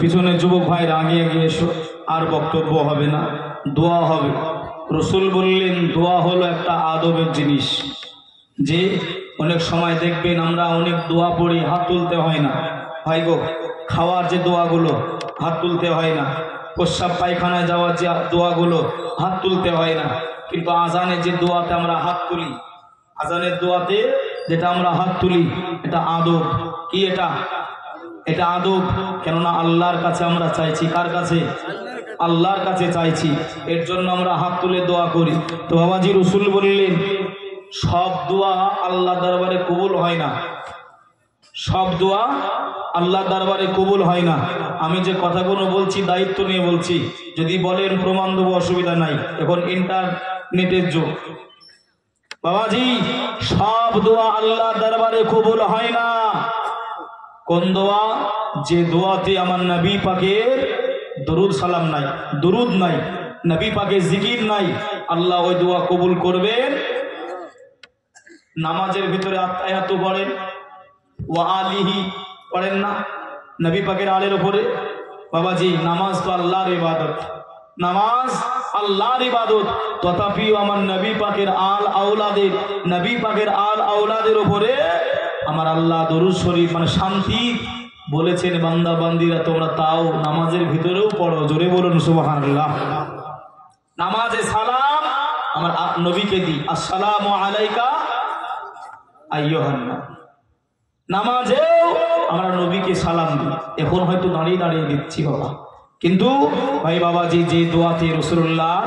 পিছনে যুবক ভাইরা আগে এগিয়ে এসো, আর বক্তব্য হবে না, দোয়া হবে। রসুল বললেন দোয়া হলো একটা আদবের জিনিস, যে অনেক সময় দেখবেন আমরা অনেক দোয়া পড়ি, হাত তুলতে হয় না। ভাই গো, খাওয়ার যে দোয়াগুলো হাত তুলতে হয় না, প্রস্রাব পায়খানায় যাওয়ার যে দোয়াগুলো হাত তুলতে হয় না, কিন্তু আজানের যে দোয়াতে আমরা হাত তুলি, আজানের দোয়াতে যেটা আমরা হাত তুলি, এটা আদব। কি এটা? এটা আদব। কেননা আল্লাহর কাছে আমরা চাইছি। কার কাছে? আল্লাহর কাছে চাইছি, এর জন্য আমরা হাত তুলে দোয়া করি। তো বাবাজি রসুল বললেন সব দোয়া আল্লাহ দরবারে কবুল হয় না, সব দোয়া আল্লাহ দরবারে কবুল হয় না। আমি যে কথাগুলো বলছি দায়িত্ব নিয়ে বলছি, যদি বলেন প্রমাণ দেবো, অসুবিধা নাই, এখন ইন্টারনেটের যুগ। বাবাজি সব দোয়া আল্লাহ দরবারে কবুল হয় না। কোন দোয়া? যে দোয়াতে আমার নবী পাকের দরুদ সালাম নাই, দরুদ নাই, নবী পাকের জিকির নাই, আল্লাহ ওই দোয়া কবুল করবেন। নামাজের ভিতরে আয়াত পড়েন, ওয়া আলিহি পড়েন না, নবী পাকের আলের উপরে। বাবাজি নামাজ তো আল্লাহর ইবাদত, নামাজ আল্লাহর ইবাদত, তথাপিও আমার নবী পাকের আল আওলাদের, নবী পাকের আল আওলাদের উপরে আমার আল্লাহ দরুদ শরীফ মানে শান্তি বলেছেন। বান্দা বান্দিরা তোমরা তাও নামাজের ভিতরেও পড়ো, জোরে বলুন সুবহানাল্লাহ। নামাজে সালাম আমার নবীকে দিই, আসসালামু আলাইকা আইয়ুহান নবী। নামাজেও আমরা নবীকে সালাম দিই। এখন হয়তো দাঁড়িয়ে দাঁড়িয়ে দিচ্ছি বাবা, কিন্তু ভাই বাবাজি যে দোয়াতে রাসূলুল্লাহ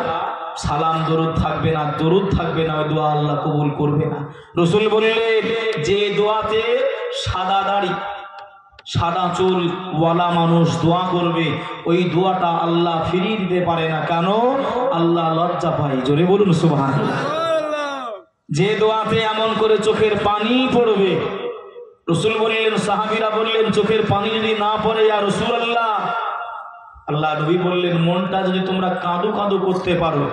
সালাম দরুদ থাকবে না, দরুদ থাকবে না, ওই দোয়া আল্লাহ কবুল করবে না। রসুল বললেন যে দোয়াতে সাদা দাড়ি সাদা চুল ওয়ালা মানুষ দোয়া করবে, ওই দোয়াটা আল্লাহ ফিরিয়ে দিতে পারে না। কেন? আল্লাহ লজ্জা পায়, জোরে বলুন সুবহানাল্লাহ। যে দোয়াতে এমন করে চোখের পানি পড়বে, রসুল বললেন, সাহাবীরা বললেন চোখের পানি যদি না পড়ে ইয়া রাসূলুল্লাহ, আল্লাহ নবী বললেন মনটা যদি তোমরা কাঁদো কাঁদো করতে পারো,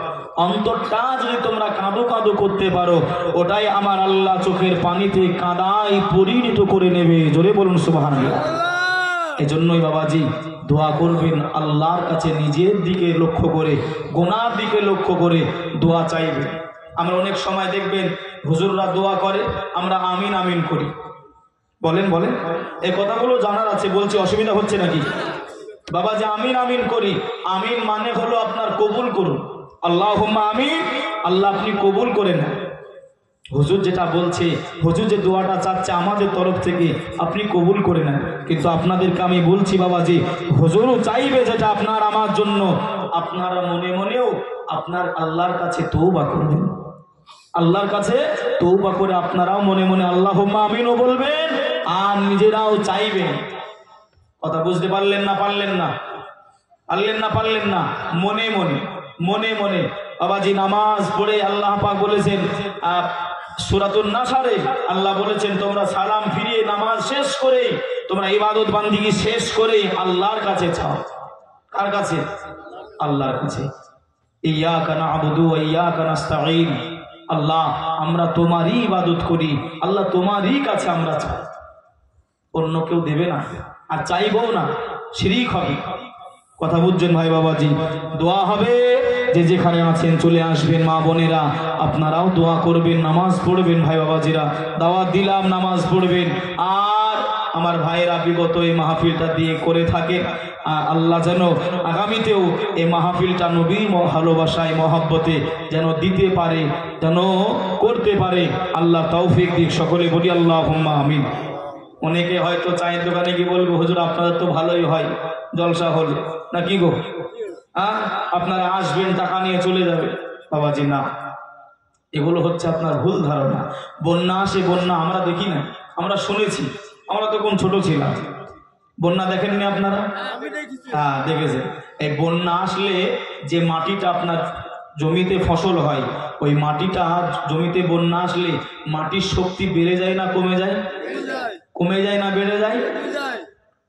অন্তরটা যদি তোমরা কাঁদো কাঁদো করতে পারো, ওটাই আমার আল্লাহ চোখের পানিতে কাঁদায় পরিণত করে নেবে, জোরে বলুন সুবহানাল্লাহ। এজন্যই বাবাজি দোয়া করবেন আল্লাহর কাছে নিজের দিকে লক্ষ্য করে, গুনার দিকে লক্ষ্য করে দোয়া চাইবে। আমরা অনেক সময় দেখবেন হুজুররা দোয়া করে, আমরা আমিন আমিন করি। বলেন বলেন, এই কথাগুলো জানার আছে, বলছি, অসুবিধা হচ্ছে নাকি? বাবা যে আমিন আমিন করি, আমিন মানে হলো আপনার কবুল করুন, আল্লাহুম্মা আমিন, আল্লাহ আপনি কবুল করে নেন। হুজুর যেটা বলছে, হুজুর যে দোয়াটা চাচ্ছে আমাদের তরফ থেকে, আপনি কবুল করে নেন। কিন্তু আপনাদেরকে আমি বলছি বাবাজি, হুজুরও চাইবে যেটা আপনার আমার জন্য, আপনারা মনে মনেও আপনার আল্লাহর কাছে তওবা করবেন, আল্লাহর কাছে তওবা করে আপনারাও মনে মনে আল্লাহুম্মা আমিনও বলবেন, আর নিজেরাও চাইবেন। কথা বুঝতে পারলেন না? পারলেন না? পারলেন না? পারলেন না? মনে মনে মনে মনে বাবাজি নামাজ পড়ে আল্লাহ পাক বলেছেন সূরাতুন নাসরে, আল্লাহ বলেছেন তোমরা সালাম ফিরিয়ে নামাজ শেষ করে, তোমরা ইবাদত বান্দিগি শেষ করে আল্লাহর কাছে চাও। কার কাছে? আল্লাহর কাছে। ইয়াকা না'বুদু ওয়া ইয়াকা নাস্তাঈন, আল্লাহ আমরা তোমারই ইবাদত করি, আল্লাহ তোমারই কাছে আমরা চাই, অন্য কেউ দেবে না, আর চাইবও না, শিরিক হবে। কথা বুঝছেন ভাই বাবাজি? দোয়া হবে, যে যেখানে আছেন চলে আসবেন, মা বোনেরা আপনারাও দোয়া করবেন, নামাজ পড়বেন। ভাই বাবাজিরা দাওয়াত দিলাম, নামাজ পড়বেন। আর আমার ভাইয়েরা বিগত এই মাহফিলটা দিয়ে করে থাকে, আল্লাহ যেন আগামীতেও এই মাহফিলটা নবীর ভালোবাসায় মহব্বতে যেন দিতে পারে, যেন করতে পারে, আল্লাহ তৌফিক দিক। সকলে বলি আল্লাহুম্মা আমিন। অনেকে হয়তো চায়ের দোকানে কি বলবে, হুজুর আপনাদের তো ভালোই হয় জলসা হলে, না কি গো? আপনারা আসবেন টাকা নিয়ে চলে যাবে। বাবাজি না, এগুলো হচ্ছে আপনার ভুল ধারণা। বন্যা আসে, বন্যা আমরা দেখি না, আমরা শুনেছি, আমরা তখন ছোট ছিলাম। বন্যা দেখেননি আপনারা? হ্যাঁ দেখেছেন। এই বন্যা আসলে যে মাটিটা আপনার জমিতে ফসল হয়, ওই মাটিটা জমিতে বন্যা আসলে মাটির শক্তি বেড়ে যায় না কমে যায়? কমে যায় না বেড়ে যায়?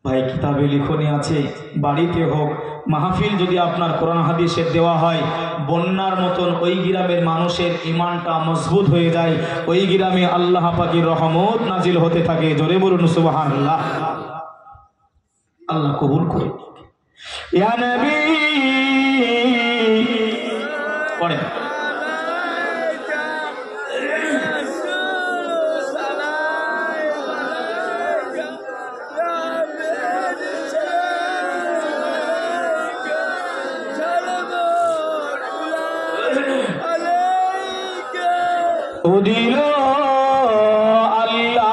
ভাই কিতাবে লিখনি আছে, বাড়িতে হোক মাহফিল যদি আপনার কোরআন হাদিসের দেওয়া হয়, বন্যার মতন ওই গ্রামের মানুষের ঈমানটা মজবুত হয়ে যায়, ওই গ্রামে আল্লাহ পাকের রহমত নাজিল হতে থাকে। জোরে বলুন সুবহানাল্লাহ। আল্লাহ কবুল করে। ইয়া নবী পড়ে ও দিল আল্লাহ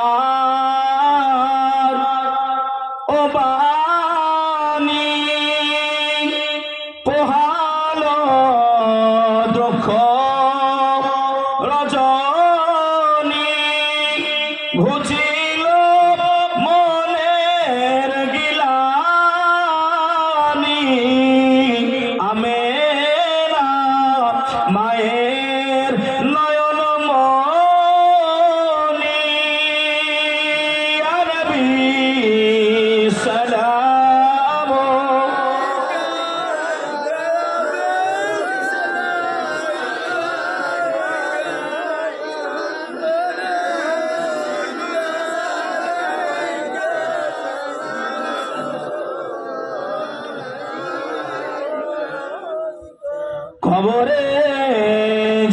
ও বাণী পোহালো দুঃখ রজনী ঘুচিল মনের গিলানি আমেনা মায়ের নয়ন মনি ইয়া নবী সালাম কবরে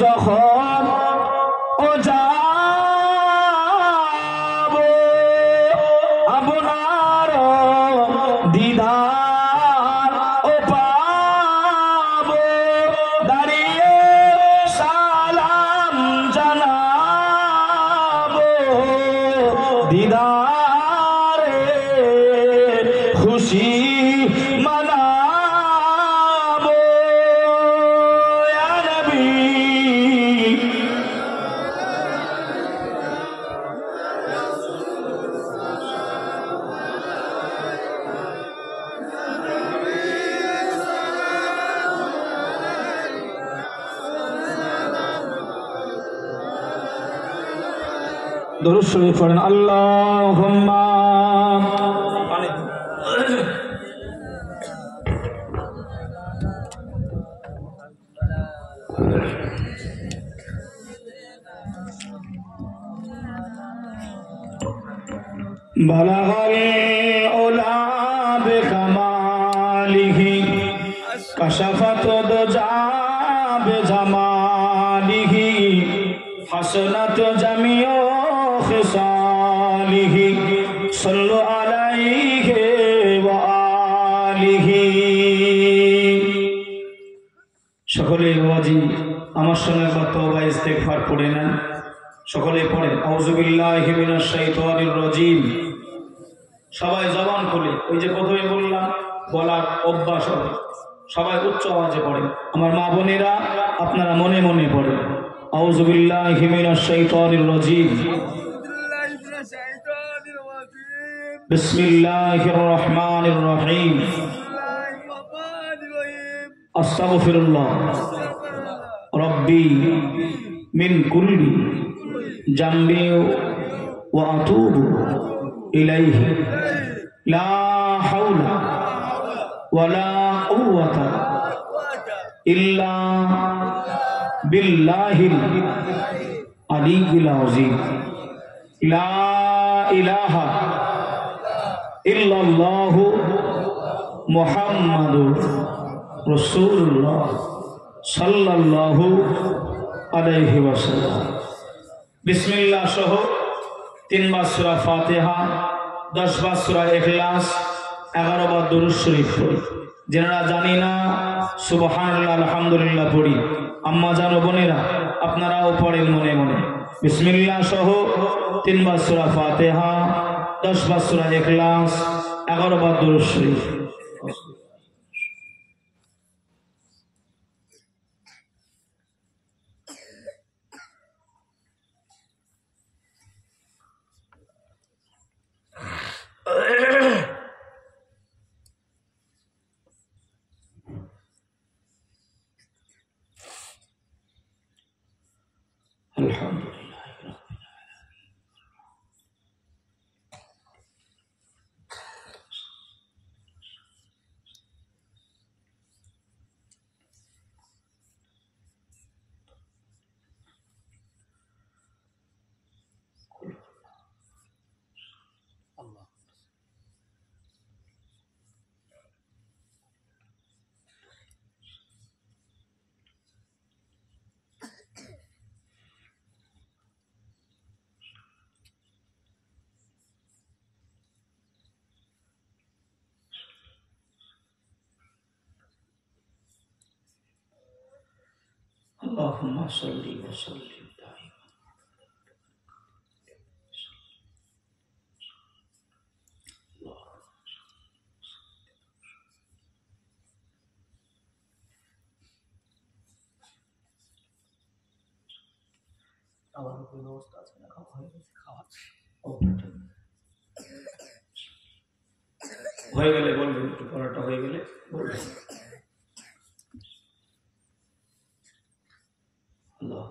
যখন ও যাব আপনার দিদার ও পাব দাঁড়িয়ে সালাম জানাব দিদারে খুশি মানাবো ইয়া নবী দরুদ শরীফ পড়েন আল্লাহুম্মা بلغ العلا بكماله كشفت الدجى بجماله حسنت جميع خصاله صلوا عليه وآله সকলে ওয়াজি আমার সঙ্গে একবার তওবা ইস্তেগফার পড়ে নেন। সকলে পড়েন আউযু বিল্লাহি মিনাশ শাইতানির রাজীম। সবাই জবান খুলে, ওই যে প্রথমে বললাম বলার অভ্যাস হবে, সবাই উচ্চ আওয়াজে পড়েন। আমার মা বোনেরা আপনারা মনে মনে পড়েন আউযু বিল্লাহি মিনাশ শাইতানির রাজীম। বিসমিল্লাহির রহমানির রহিম। আস্তাগফিরুল্লাহ রব্বি মিন কুল্লি জামবি ওয়া আতুবু ইলাইহি লা হাওলা ওয়ালা কুওয়াতা ইল্লা বিল্লাহিল আলিয়্যিল আযীম। লা ইলাহা ইল্লাল্লাহু মুহাম্মাদুর রাসূলুল্লাহ সাল্লাল্লাহু আলাইহি ওয়াসাল্লাম। বিসমিল্লাহ সহ 3 বার সূরা ফাতিহা, 10 বার সূরা ইখলাস, 11 বার দুরূদ শরীফ পড়ি। যারা জানি না সুবহানাল্লাহ আলহামদুলিল্লাহ পড়ি। আম্মা জান ও বোনেরা আপনারাও পড়েন মনে মনে। বিসমিল্লাহ সহ 3 বার সূরা ফাতিহা, 10 বার সূরা ইখলাস, 11 বার দুরূদ শরীফ। اللهم صل وسلم دائما খাওয়ার কোনো ব্যবস্থা আছে না? খাওয়া হয়ে গেছে? হয়ে গেলে বলবেন, একটু পড়াটা হয়ে গেলে বলবেন। আল্লাহ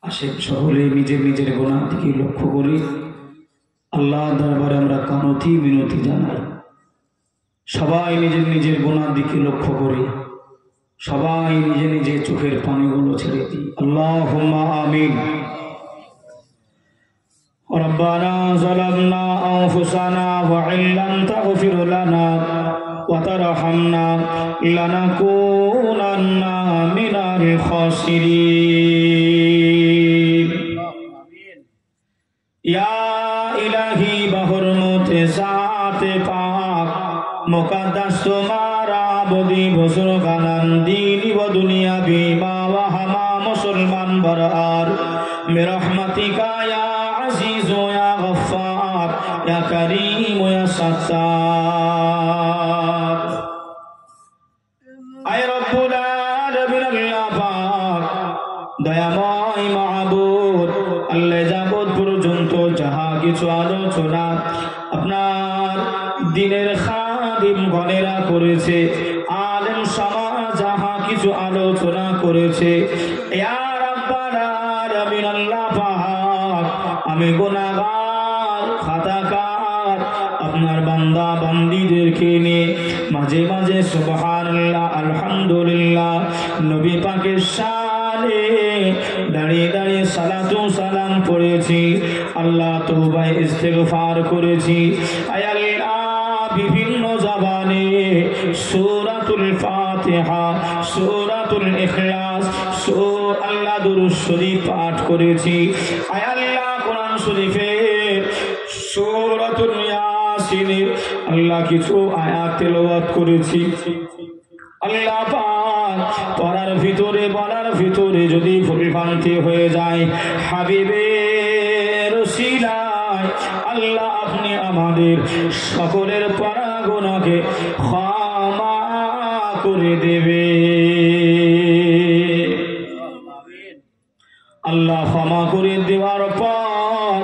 আসেন সকলে নিজের নিজের গুনাহ দিকে লক্ষ্য করি। আল্লাহ দরবারে আমরা কানতি মিনতি জানাই। সবাই নিজের নিজের গুনাহ দিকে লক্ষ্য করি, সবাই নিজে নিজে চোখের পানিগুলো ছেড়ে দিই। আল্লাহুম্মা আমিন। ربنا ظلمنا أنفسنا وإن لم تغفر لنا وترحمنا لنكونن من الخاسرين या इलाही बहुरमते जाते पाक मुकद्दस तुम्हारा बदी बुजुर्गान दीनी व दुनिया बीमा व हमा मुसलमान बरआर बिरहमतिका या अजीज या गफ्फार या करीम या सत्तार। आय रब्बुल आलमीन अल्लाह पाक दयामय माबूद अल्लाह जाबत পর্যন্ত যাহা কিছু আলোচনা আপনার দ্বীনের খাদিম গণেরা করেছে, আলেম সমাজ যাহা কিছু আলোচনা করেছে, ইয়া রাব্বাল আলামিন আল্লাহ পাক আমি গুনাহগার খাতাকার আপনার বান্দা বান্দীদেরকে নিয়ে মাঝে মাঝে সুবহানাল্লাহ আলহামদুলিল্লাহ নবী পাকের শানে দাঁড়িয়ে দাঁড়িয়ে সালাতু সালাম পড়েছি। আল্লাহ তওবা ইস্তিগফার করেছি। আয় আল্লাহ বিভিন্ন জবানে সূরাতুল ফাতিহা, সূরাতুল ইখলাস, আল্লাহ দুরূদ শরীফ পাঠ করেছি। আয় আল্লাহ কোরআন শরীফের সূরাতুল ইয়াসিনের আল্লাহ কিছু আয়াত তেলাওয়াত করেছি। আল্লাহ পাক পড়ার ভিতরে বলার ভিতরে যদি ভুলভ্রান্তি হয়ে যায় হাবিবের ওসিলায় আল্লাহ আপনি আমাদের সকলের পড়া গুনাহকে ক্ষমা করে দেবে। আল্লাহ ক্ষমা করে দেওয়ার পর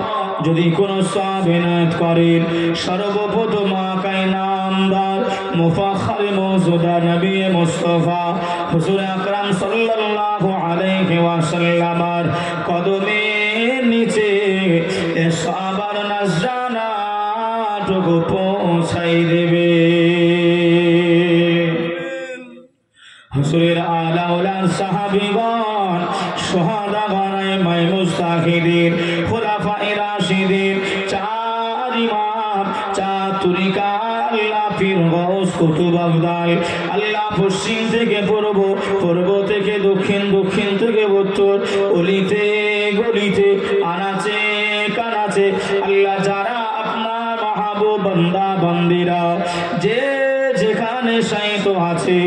যদি কোনো সওয়াব ইনায়াত করেন সর্বপ্রথম আকাই নামদার মুফাখখার মওজুদা নবী মুস্তাফা হুজুর আকরাম সাল্লাল্লাহু আলাইহি ওয়াসাল্লামের কদমের নিচে এ সওয়াবার নজরানাটুকু পৌঁছাই দেবে। হুজুরের আলাউলা সাহাবীগণ শুহাদাগণ ইমাম মুস্তাহিদিন খুলাফায়ে রাশিদিন চার ইমাম চার তরিকা আল্লাহ পীর গাউস কুতুব আফদাল আল্লাহ পশ্চিম থেকে পূর্ব, পূর্ব থেকে দক্ষিণ, দক্ষিণ থেকে উত্তর, অলিতে গলিতে আনাচে কানাচে আল্লাহ যারা আপনার মাহবুব বান্দা বান্দিরা যে যেখানে শায়িত আছে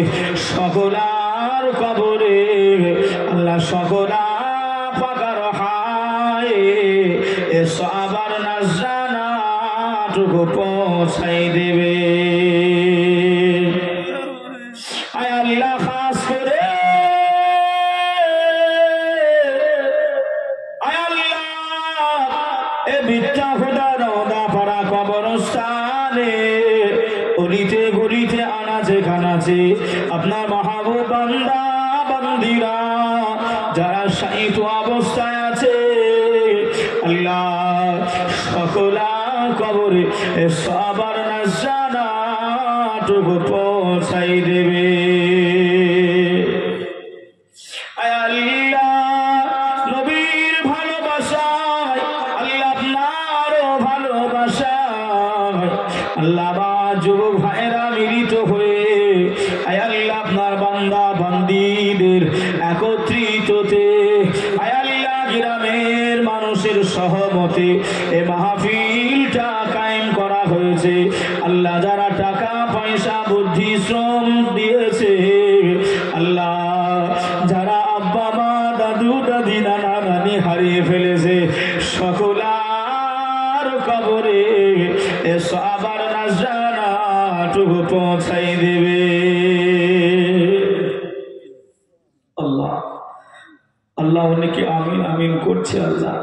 সকলার কবরে আল্লাহ সকলা পাকার হায় এ সওয়াবার নজরানাটুকু পৌঁছাই দেবে। আয় আল্লাহ খাস করে আয় কবরস্থানে অলিতে গলিতে আনাচে কানাচে আপনার মাহবুব বান্দা বান্দিরা যারা শায়িত অবস্থায় আছে আল্লাহ সকলা কবরে সবার নাজানাটুকু পৌঁছাই দেবে। আল্লাহ যুবক ভাইরা মিলিত হয়ে আয় আল্লাহ আপনার বান্দা বান্দীদের একত্রিততে আয় আল্লাহ গ্রামের মানুষের সহমতে এ মাহফিলটা কায়েম করা হয়েছে। আল্লাহ যারা টাকা পয়সা বুদ্ধি শ্রম দিয়েছে আল্লাহ যারা আব্বা মা দাদু দাদি নানা নানি হারিয়ে ফেলেছে সকলার কবরে সবার নাজানাটুকু পৌঁছাই দেবে। আল্লাহ আল্লাহ অনেকে আমিন আমিন করছে। আল্লাহ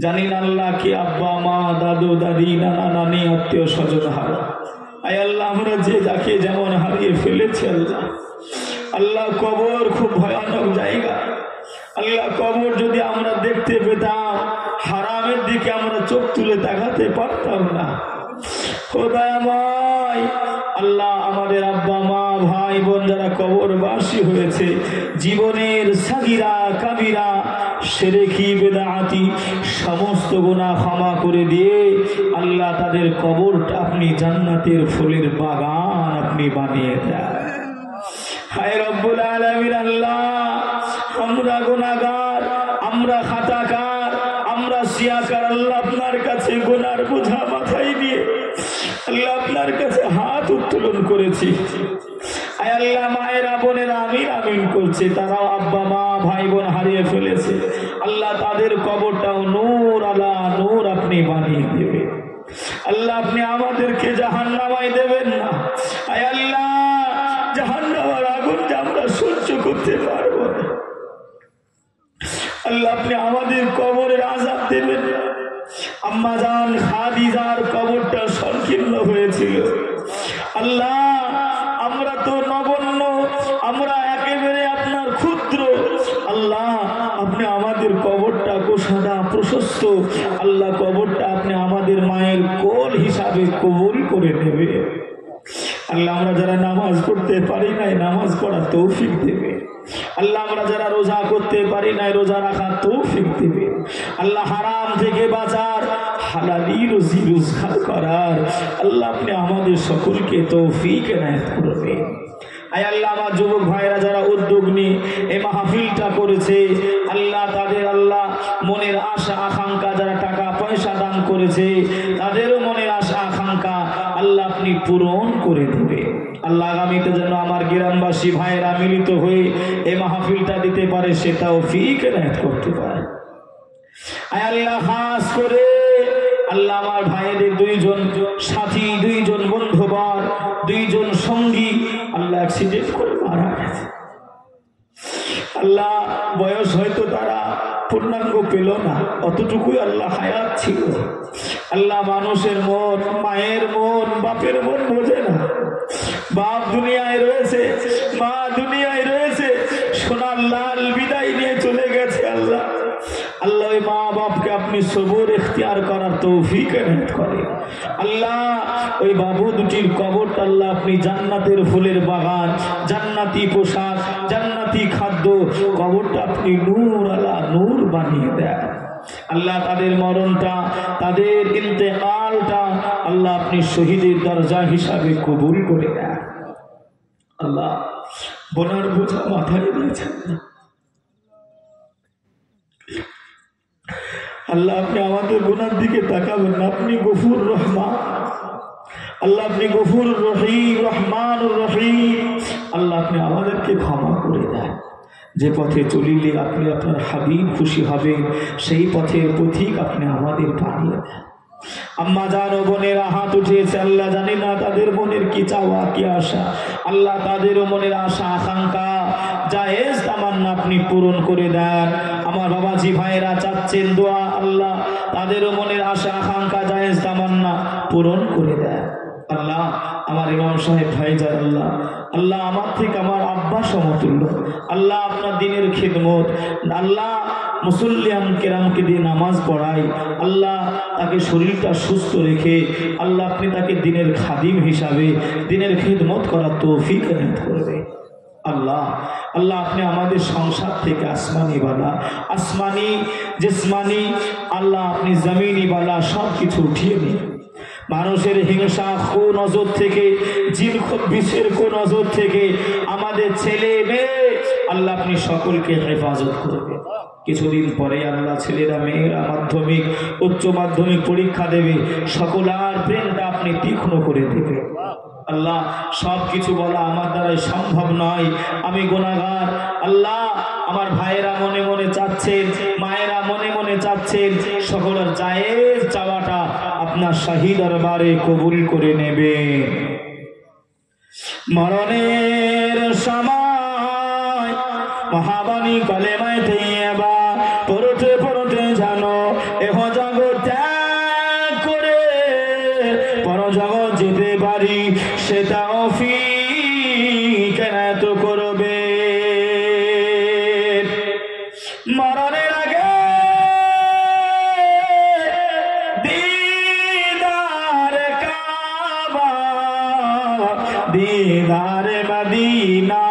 জানি না আল্লাহ কি আব্বা মা দাদু দাদি নানা নানি আত্মীয় স্বজন হারা আয় আল্লাহ আমরা যে যাকে যেমন হারিয়ে ফেলেছি আল্লাহ আল্লাহ কবর খুব ভয়ানক জায়গা। আল্লাহ কবর যদি আমরা দেখতে পেতাম হারামের দিকে আমরা চোখ তুলে তাকাতে পারতাম না। খোদাময় আল্লাহ আমাদের আব্বা মা ভাই বোন যারা কবরবাসী হয়েছে জীবনের সাগিরা কাবিরা শিরকি বিদআতি সমস্ত গুনাহ ক্ষমা করে দিয়ে আল্লাহ তাদের কবরটা আপনি জান্নাতের ফুলের বাগান আপনি বানিয়ে দেন। হায় রব্বুল আলামিন আল্লাহ আমরা গুনাহগার আমরা খাতাকার আমরা সিয়াকার আল্লাহ আপনার কাছে গুনার বোঝা মাথায় দিয়ে আল্লাহ আপনার কাছে হাত উত্তোলন করেছি। আয় আল্লাহ মায়েরা বোনেরা আমিন আমিন করছে তারাও আব্বা মা ভাই বোন হারিয়ে ফেলেছে আল্লাহ তাদের কবরটাও নূর আলা নূর আপনি বানিয়ে দেবে। আল্লাহ আপনি আমাদেরকে জাহান্নামায় দেবেন না। আয় আল্লাহ জাহান্নামের আগুন আমরা সহ্য করতে পারবো না। আল্লাহ আপনি আমাদের কবরের আযাব দেবেন না। আম্মা জান খাদিজার কবরটা সংকীর্ণ হয়েছিল আল্লাহ আমরা তো নগণ্য আমরা একেবারে আপনার ক্ষুদ্র আল্লাহ আপনি আমাদের কবরটা গোসাদা প্রশস্ত আল্লাহ কবরটা আপনি আমাদের মায়ের কোল হিসাবে কবুল করে নেবে। আল্লাহ আমরা যারা নামাজ পড়তে পারি নাই নামাজ পড়ার তৌফিক দেবে। আল্লাহ আমরা যারা রোজা করতে পারি নাই রোজা রাখার তৌফিক দেবে। আল্লাহ হারাম থেকে বাঁচার হালালি রুজি রোজগার করার আল্লাহ আপনি আমাদের সকলকে তৌফিক এনায়েত করবেন। আয় আল্লাহ আমার যুবক ভাইরা যারা উদ্যোগ নিয়ে এই মাহফিলটা করেছে আল্লাহ তাদের আল্লাহ মনের আশা আকাঙ্ক্ষা যারা টাকা পয়সা দান করেছে তাদেরও মনের আশা আকাঙ্ক্ষা আল্লাহ আপনি পূরণ করে দেবে। আল্লাহ আগামীতে যেন আমার গ্রামবাসী ভাইরা মিলিত হয়ে এই মাহফিলটা দিতে পারে সেটাও তৌফিক এনায়েত করতে পারে। আয় আল্লাহ খাস করে আল্লাহ আমার ভাইদের দুইজন সাথী দুইজন বন্ধুবর দুইজন সঙ্গী আল্লাহ অ্যাক্সিডেন্ট করে মারা গেছে। আল্লাহ বয়স হয়তো তারা পূর্ণাঙ্গ পেল না অতটুকুই আল্লাহ হায়াত ছিল। আল্লাহ মানুষের মন মায়ের মন বাপের মন বোঝে না। বাপ দুনিয়ায় রয়েছে মা দুনিয়ায় রয়েছে সোনার লাল বিদায় নিয়ে চলে গেছে। আল্লাহ আল্লাহ ওই মা বাপকে আপনি সবর ইখতিয়ার করার তৌফিক এনায়েত করেন। আল্লাহ ওই বাবু দুটির কবরটা আল্লাহ আপনি জান্নাতের ফুলের বাগান জান্নাতি পোশাক জান্নাতি খাদ্য কবরটা আপনি নূর আলা নূর বানিয়ে দেন। আল্লাহ তাদের মরণটা তাদের ইন্তেকালটা আল্লাহ আপনি শহীদের দরজা হিসাবে কবুল করে দেন। আল্লাহ বোনার বোঝা মাথায় দিয়েছেন আল্লাহ আপনি আমাদের গুনার দিকে তাকাবেন না। আপনি গফুর রহমান আল্লাহ আপনি গফুর রহিম রহমানুর রহিম আল্লাহ আপনি আমাদেরকে ক্ষমা করে দেন। যে পথে চলিলে আপনি আপনার হাবিব খুশি হবেন সেই পথের পথিক আপনি আমাদের বানিয়ে দেন। আম্মা জান ও বোনেরা হাত উঠিয়েছে আল্লাহ জানি না তাদের মনের কি চাওয়া কি আশা আল্লাহ তাদেরও মনের আশা আকাঙ্ক্ষা জায়েজ তামান্না আপনি পূরণ করে দেন। আমার বাবাজি ভাইয়েরা চাচ্ছেন দোয়া আল্লাহ তাদেরও মনের আশা আকাঙ্ক্ষা জায়েজ তামান্না পূরণ করে দেয়। আল্লাহ আমার ইমাম সাহেব ভাইজান আল্লাহ আল্লাহ আমার থেকে আমার আব্বা সমতুল্য আল্লাহ আপনার দিনের খিদমত আল্লাহ মুসল্লিয়ান কেরামকে দিয়ে নামাজ পড়াই আল্লাহ তাকে শরীরটা সুস্থ রেখে আল্লাহ আপনি তাকে দিনের খাদিম হিসাবে দিনের খিদমত করার তৌফিক এনায়েত করবে। আল্লাহ আল্লাহ আপনি আমাদের সংসার থেকে আসমানি বালা আসমানি জিসমানি আল্লাহ আপনি জমিনি বালা সব কিছু উঠিয়ে নিন। মানুষের হিংসা কুনজর থেকে জিন খবিসের কুনজর থেকে আমাদের ছেলে মেয়ে আল্লাহ আপনি সকলকে হেফাজত করবেন। কিছুদিন পরে আল্লাহ ছেলেরা মেয়েরা মাধ্যমিক উচ্চ মাধ্যমিক পরীক্ষা দেবে সকলার প্রেমটা আপনি তীক্ষ্ণ করে দেবে। আল্লাহ সব কিছু বলা আমার দ্বারাই সম্ভব নয়, আমি গুনাহগার। আল্লাহ আমার ভাইয়েরা মনে মনে চাচ্ছেন, মায়েরা মনে মনে চাচ্ছেন, সকলের জায়েজ চাওয়াটা আপনার শাহী দরবারে কবুল করে নেবে। মরণের সময় মহাবাণী কলেমায় তৈয়বা পড়তে পড়তে জানো এহ জগৎ ত্যাগ করে পরজগৎ যেতে পারি সেটা কেন এত করবে। মরণের আগে দিদার কাবা দিদার মদিনা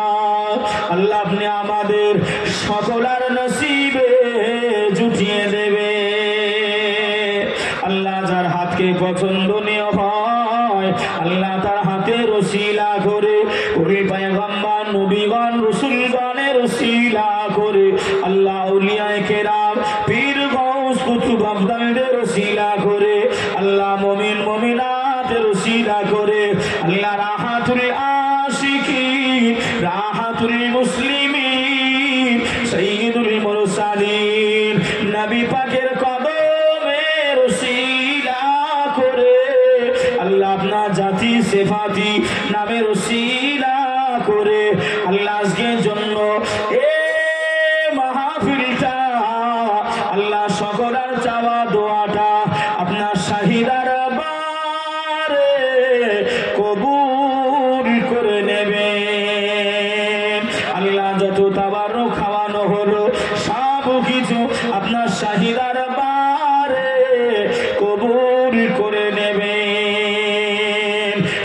আল্লাহ আপনি আমাদের সকলার নসিবে জুটিয়ে দেবে। আল্লাহ যার হাতকে পছন্দনীয় হয় আল্লাহ তার হাতের ওসিলা করে ওই পয়গম্বর নবীগণ রাসূলগণের ওসিলা করে আল্লাহ আউলিয়ায়ে কেরাম পীর গাউস কুতুব আফদালদের ওসিলা করে আল্লাহ মুমিন মুমিনাতের ওসিলা করে আল্লাহ রাহাতুল আশিকিন রাহাতুল মুসলিমিন সাইয়্যিদুল মুরসালিন নবী পাকের কদমের ওসিলা করে আল্লাহ আপনার জাতি সিফাতি নামের ওসিলা করে আল্লাহ আজকের জন্য মাহফিলটা আল্লাহ সকলের চাওয়া দোয়াটা আপনার শাহী দরবারে কবুল করে নেবে। আল্লাহ যত তাবারুক খাওয়ানো হলো সব কিছু আপনার শাহী দরবারে কবুল করে নেবে।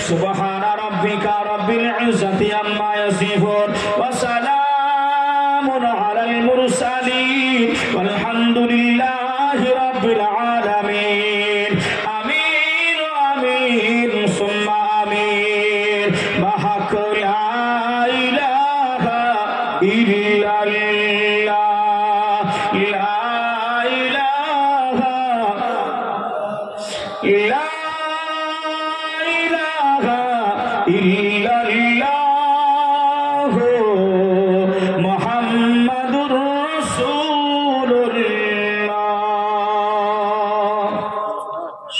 সুবহানা রাব্বিকা রাব্বিল ইজ্জাতি আম্মা ইয়াসিফুন ওয়া সালামুন আলাল মুরসালিন ওয়ালহামদুলিল্লাহি রাব্বিল আলামিন। আমিন আমিন সুম্মা আমিন। বাহাক লা ইলাহা ইল্লাল্লাহ লা ইলাহা ইল্লা ইল্লাল্লাহ মুহাম্মাদুর রাসূলুল্লাহ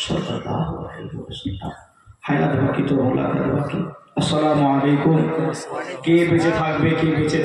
সাল্লাল্লাহু আলাইহি ওয়াসাল্লাম। হায়াত বাকি তো মোলাকাত বাকি। আসসালামু আলাইকুম। কে বেঁচে থাকবে কে বেঁচে